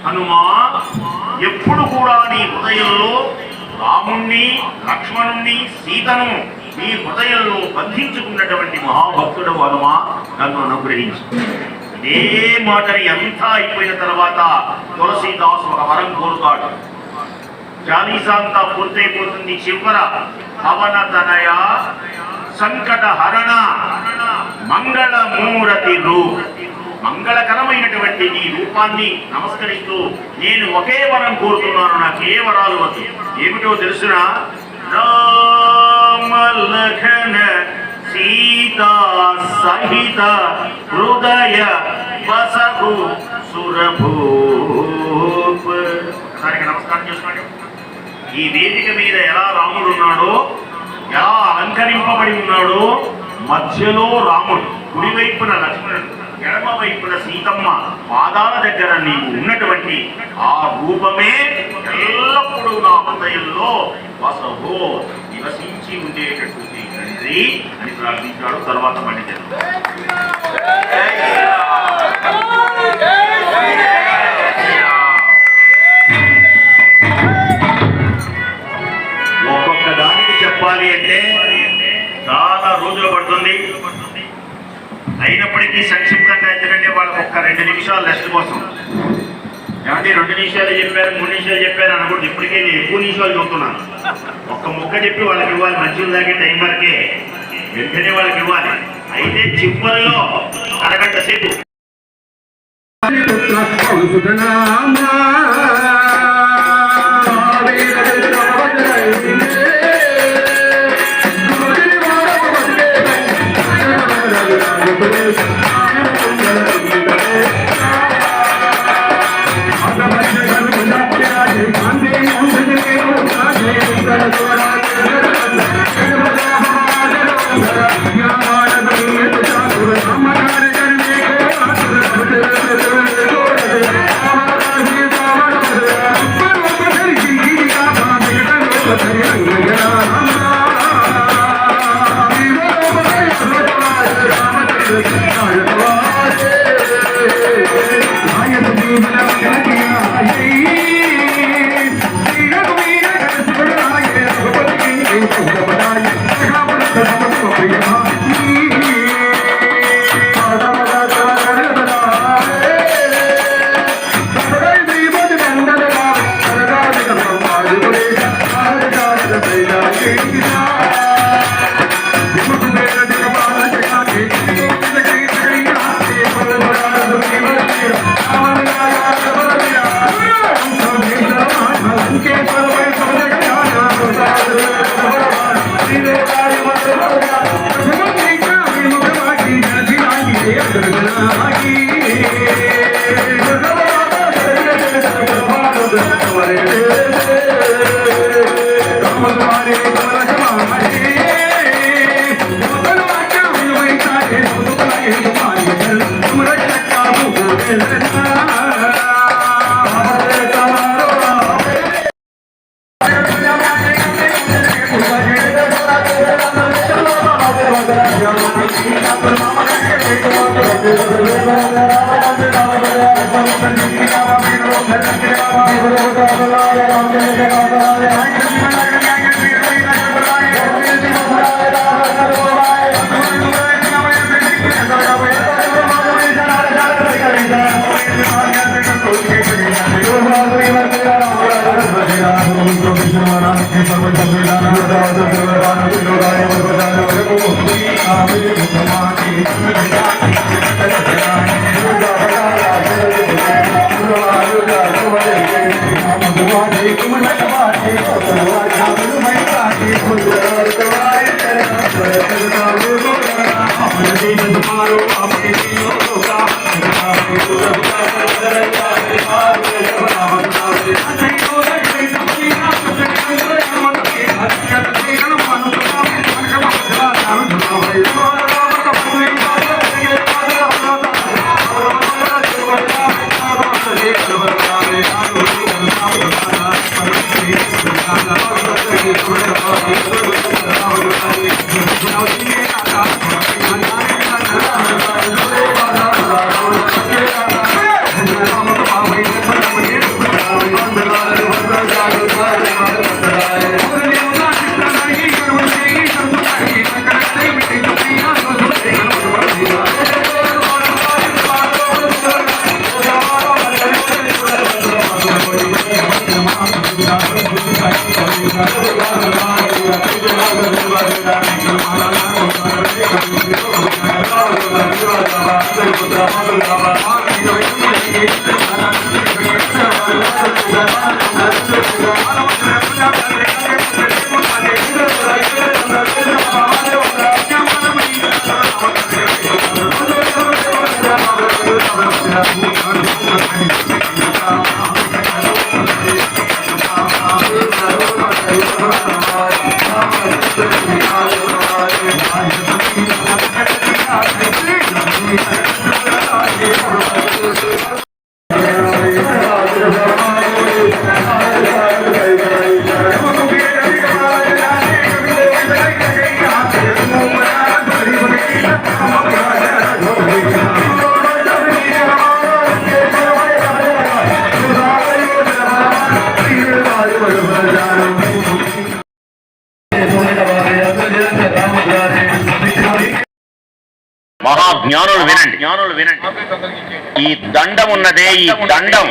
హనుమా ఎప్పుడు కూడా నీ హృదయంలో రాముణ్ణి లక్ష్మణుణ్ణి సీతను నీ హృదయంలో బంధించుకున్నటువంటి మహాభక్తుడు హనుమా నన్ను అనుగ్రహించు. ఇదే మాటని ఎంత అయిపోయిన తర్వాత తులసీదాసు ఒక వరం కోరుతాడు. చాలీసా అంతా పూర్తయిపోతుంది. చివర పవన తనయ సంకట హరణ మంగళమూరతి రూప్, మంగళకరమైనటువంటి నీ రూపాన్ని నమస్కరిస్తూ నేను ఒకే వరం కోరుతున్నాను, నాకు ఏ వరాలు వద్దు. ఏమిటో తెలుసునా? రామ లఖన సీతా సహిత హృదయ వసహు సురభూప్. దానికి నమస్కారం చేసుకోండి. ఈ వేదిక మీద ఎలా రాముడు ఉన్నాడో, ఎలా అలంకరింపబడి ఉన్నాడో, మధ్యలో రాముడు, కుడివైపున లక్ష్మణుడు, ఎడమ వైపున సీతమ్మ పాదాల దగ్గర నీవు ఉన్నటువంటి ఆ రూపమే ఎల్లప్పుడూ నా హృదయంలో వసహో నివసించి ఉండేటటువంటి తండ్రి అని ప్రార్థించాడు. తర్వాత మళ్ళీ ఒక్కొక్క దానికి చెప్పాలి అంటే చాలా రోజులు పడుతుంది. అయినప్పటికీ సంక్షిప్తంగా ఎందుకంటే వాళ్ళకి ఒక్క 2 నిమిషాలు రెస్ట్ కోసం. ఏమంటే 2 నిమిషాలు చెప్పారు, 3 నిమిషాలు చెప్పారు అనకూడదు. ఇప్పటికే నేను ఎక్కువ నిమిషాలు చెప్తున్నాను. ఒక్క ముక్క చెప్పి వాళ్ళకి ఇవ్వాలి. మంచిగా దాకే టైం వరకే వెంటనే వాళ్ళకి ఇవ్వాలి. అయితే చివరిలో అరగంట సేపు మహాజ్ఞానులు వినండి, జ్ఞానులు వినండి. ఈ దండం ఉన్నదే, ఈ దండం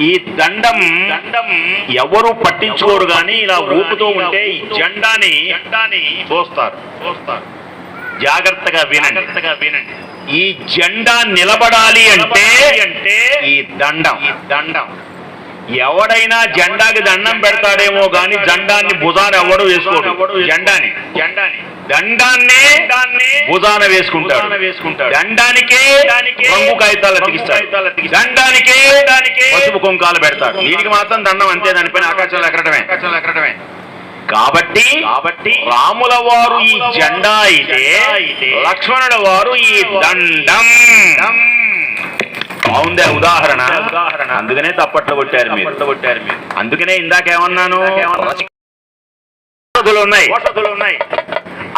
ఈ దండం ఎవరు పట్టించుకోరు గాని ఇలా ఊపుతూ ఉంటే ఈ జెండాని చూస్తారు. జాగ్రత్తగా వినండి. ఈ జెండా నిలబడాలి అంటే ఈ దండం ఎవడైనా జెండాకి దండం పెడతాడేమో గాని జెండాన్ని భుజాన ఎవడు వేసుకోడు. దండాన్ని భుజాన వేసుకుంటాడు. దండానికే రంగు కాగితాలు అతికిస్తాడు. దండానికే పసుపు కుంకాలు పెడతాడు. దీనికి మాత్రం దండం అంతే, దానిపైన ఆకాశంలో ఎక్కడమే. కాబట్టి రాముల వారు ఈ జెండా అయితే లక్ష్మణుల వారు ఈ దండం. బాగుందే ఉదాహరణ. అందుకనే తప్పట్లు కొట్టారు మీరు. అందుకనే ఇందాకేమన్నాను, ఉన్నాయి.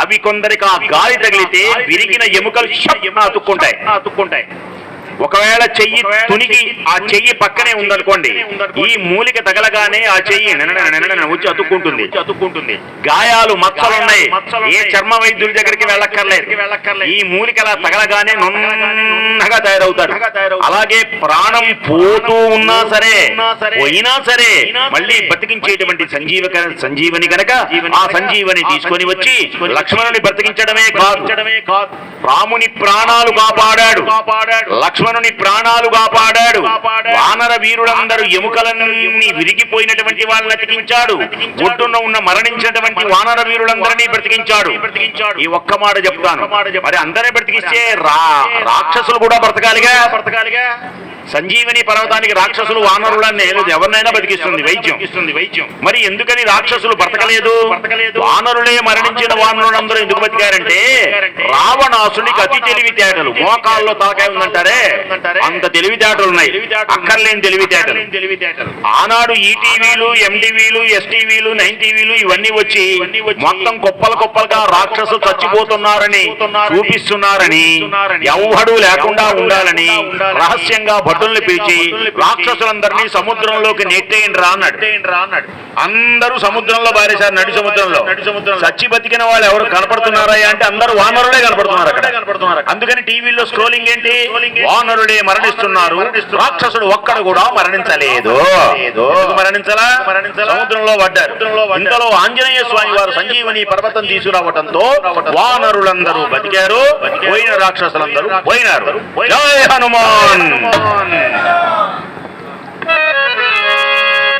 అవి కొందరికి ఆ గాలి తగిలితే విరిగిన ఎముకలు అతుక్కుంటాయి. ఒకవేళ చెయ్యి తునికి ఆ చెయ్యి పక్కనే ఉందనుకోండి, ఈ మూలిక తగలగానే ఆ చెయ్యి వచ్చి అతుక్కుంటుంది. గాయాలు మచ్చలున్నాయి, ఏ చర్మ వైద్యుడి దగ్గరికి వెళ్ళక్కర్లేదు. ఈ మూలికలా తగలగానే నున్నగా తయారవుతాడు. అలాగే ప్రాణం పోతూ ఉన్నా సరే పోయినా సరే మళ్ళీ బతికించేటువంటి సంజీవని గనక ఆ సంజీవని తీసుకొని వచ్చి లక్ష్మణుని బ్రతికించడమే కాదు, రాముని ప్రాణాలు కాపాడాడు. లక్ష్మణుని ప్రాణాలు కాపాడాడు. వానర వీరులందరూ ఎముకలన్నీ విరిగిపోయినటువంటి వాళ్ళని బ్రతికించాడు. ఒడ్డున ఉన్న మరణించినటువంటి వానర వీరులందరినీ బ్రతికించాడు. ఈ ఒక్క మాట చెప్తాను, మరి అందరే బ్రతికిస్తే రాక్షసులు కూడా బ్రతకాలిగా. సంజీవని పర్వతానికి రాక్షసులు వానరులని ఎవరినైనా బతికిస్తుంది వైద్యం. మరి ఎందుకని రాక్షసులు బ్రతకలేదు? వానరులే మరణించిన వానరులందరూ ఎందుకు బతికారంటే రావణాసునికి అతి తెలివితేటలు, మోకాల్లో తలకాయ ఉందంటారే అంత తెలివితేటలు ఉన్నాయి, అక్కర్లేని తెలివితేటలు. ఆనాడు ఈటీవీలు, ఎంటీవీలు, ఎస్టీవీలు, 9 టీవీలు ఇవన్నీ వచ్చి మొత్తం కుప్పలుగా రాక్షసులు చచ్చిపోతున్నారని చూపిస్తున్నారని, ఎవ్వడూ లేకుండా ఉండాలని రహస్యంగా భటుల్ని పిలిచి రాక్షసులందరినీ సముద్రంలోకి నెట్టేయండిరా అన్నాడు. అందరూ సముద్రంలో బారేశారు, నడి సముద్రంలో. చచ్చి బతికిన వాళ్ళు ఎవరు కనపడుతున్నారా అంటే అందరూ వానరులే కనపడుతున్నారు అక్కడ. అందుకని టీవీలో స్క్రోలింగ్ ఏంటి, వానరులే మరణిస్తున్నారు, రాక్షసుడు ఒక్కడు కూడా మరణించలేదు. మరణించలా, సముద్రంలో పడ్డారు. ఇంతలో ఆంజనేయ స్వామి వారు సంజీవని పర్వతం తీసుకురావటంతో వానరులందరూ బతికారు, పోయిన రాక్షసులందరూ పోయినారు. జయ హనుమాన్.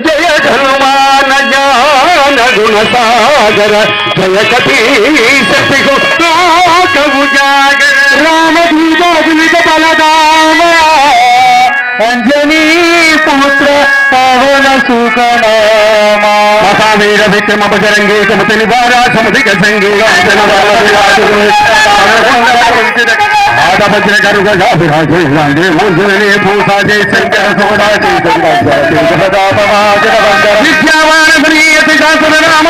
జయ హనుమాన జ్ఞాన గుణ సాగర, జయ కపీశక్తికు లోకము జాగర, రామదూతాదులిత బలదామ, అంజనీ పుత్ర పవన సుఖనామ, మహావీర విక్రమ బజరంగే సమతి నివార సముదిక సంగే ఆడభద్ర కరుగ గాభిరాజే మూర్జనే భూసా జయ శంకర సోడా విద్యావాన ప్రియతి శాసుర రామ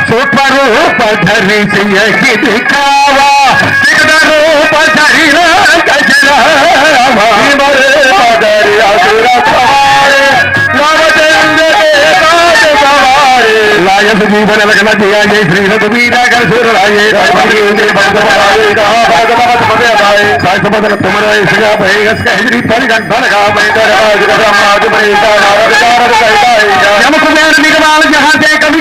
సూక్ష్మ రూప ధరించి కావా రూప శరీర लायस जीवन लगन दिया जय श्री रघुवीरा कर सुर लाए बदल तुमरा इसका भयस कहरी फल गंधन का बैठा राज राज बैठा नारद कार कहता है नमस्कार निगमाल जहां से कभी